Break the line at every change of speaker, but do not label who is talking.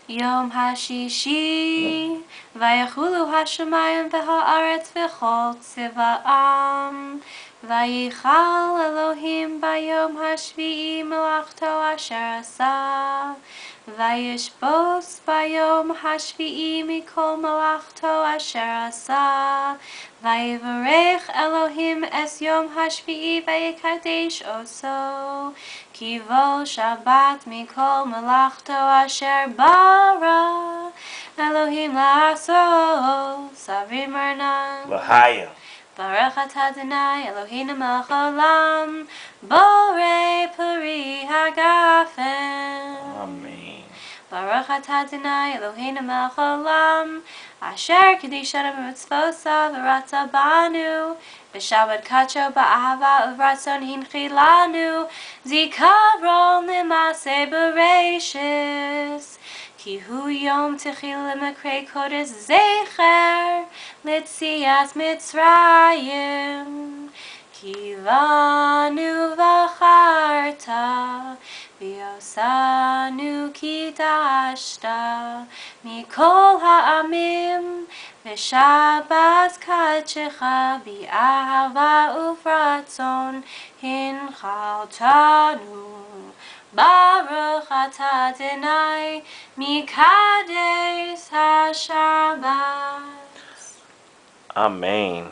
יום השישי, ויחולו השמיים והארץ וכל צבאם, ויכל אלוהים ביום השביעי מלאכתו אשר עשה, וישבוס ביום השביעי מכל מלאכתו אשר עשה, ויברך אלוהים את יום השביעי ויקדש אותו, כי בו שבת מכל מלאכתו אשר ברא אלוהים לעשות. סביב מרנן.
L'chaim.
Baruch atah Adonai Eloheinu melech haolam, borei peri hagafen.
Amen.
Baruch atah Adonai Eloheinu melech haolam, asher kedishanu b'mitzvosav v'ratza banu, b'shabbat kacho ba'ahava uvratzon hinchi lanu, zikaron l'maseh bereishis. כי הוא יום תחיל למקרי קודש זכר ליציאת מצרים. כי בנו בחרת ועושנו קידשת מכל העמים, ושבת קדשך באהבה וברצון הנחלתנו. Baruch atah Adonai Mikadesh HaShabbat.
Amen.